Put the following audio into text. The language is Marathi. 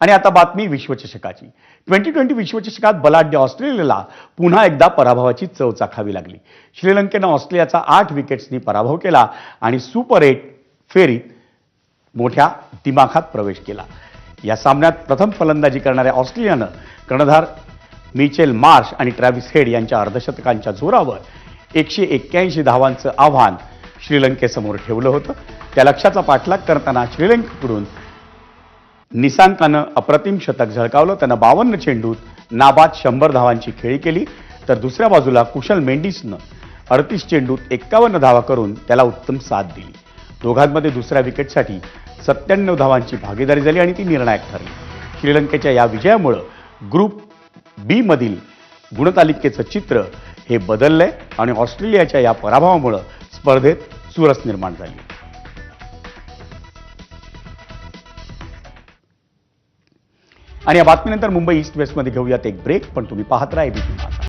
आणि आता बातमी विश्वचषकाची। 2020 विश्वचषकात बलाढ्य ऑस्ट्रेलियाला पुन्हा एकदा पराभवाची चव चाखावी लागली। श्रीलंकेनं ऑस्ट्रेलियाचा 8 विकेट्सनी पराभव केला आणि सुपर 8 फेरीत मोठ्या दिमाखात प्रवेश केला। या सामन्यात प्रथम फलंदाजी करणाऱ्या ऑस्ट्रेलियानं कर्णधार मिचेल मार्श आणि ट्रॅव्हिस हेड यांच्या अर्धशतकांच्या जोरावर 181 धावांचं आव्हान श्रीलंकेसमोर ठेवलं होतं। त्या लक्ष्याचा पाठलाग करताना श्रीलंकेकडून निसांकानं अप्रतिम शतक झळकावलं। त्यानं 52 चेंडूत नाबाद 100 धावांची खेळी केली, तर दुसऱ्या बाजूला कुशल मेंडिसनं 38 चेंडूत 51 धावा करून त्याला उत्तम साथ दिली। दोघांमध्ये दुसऱ्या विकेटसाठी 97 धावांची भागीदारी झाली आणि ती निर्णायक ठरली। श्रीलंकेच्या या विजयामुळे ग्रुप बी मधील गुणतालिकेचं चित्र हे बदललंय आणि ऑस्ट्रेलियाच्या या पराभवामुळे स्पर्धेत चुरस निर्माण झाली। आणि या बातमीनंतर मुंबई ईस्ट वेस्टमध्ये घेऊयात एक ब्रेक, पण तुम्ही पाहत राहा एबीपी माझा।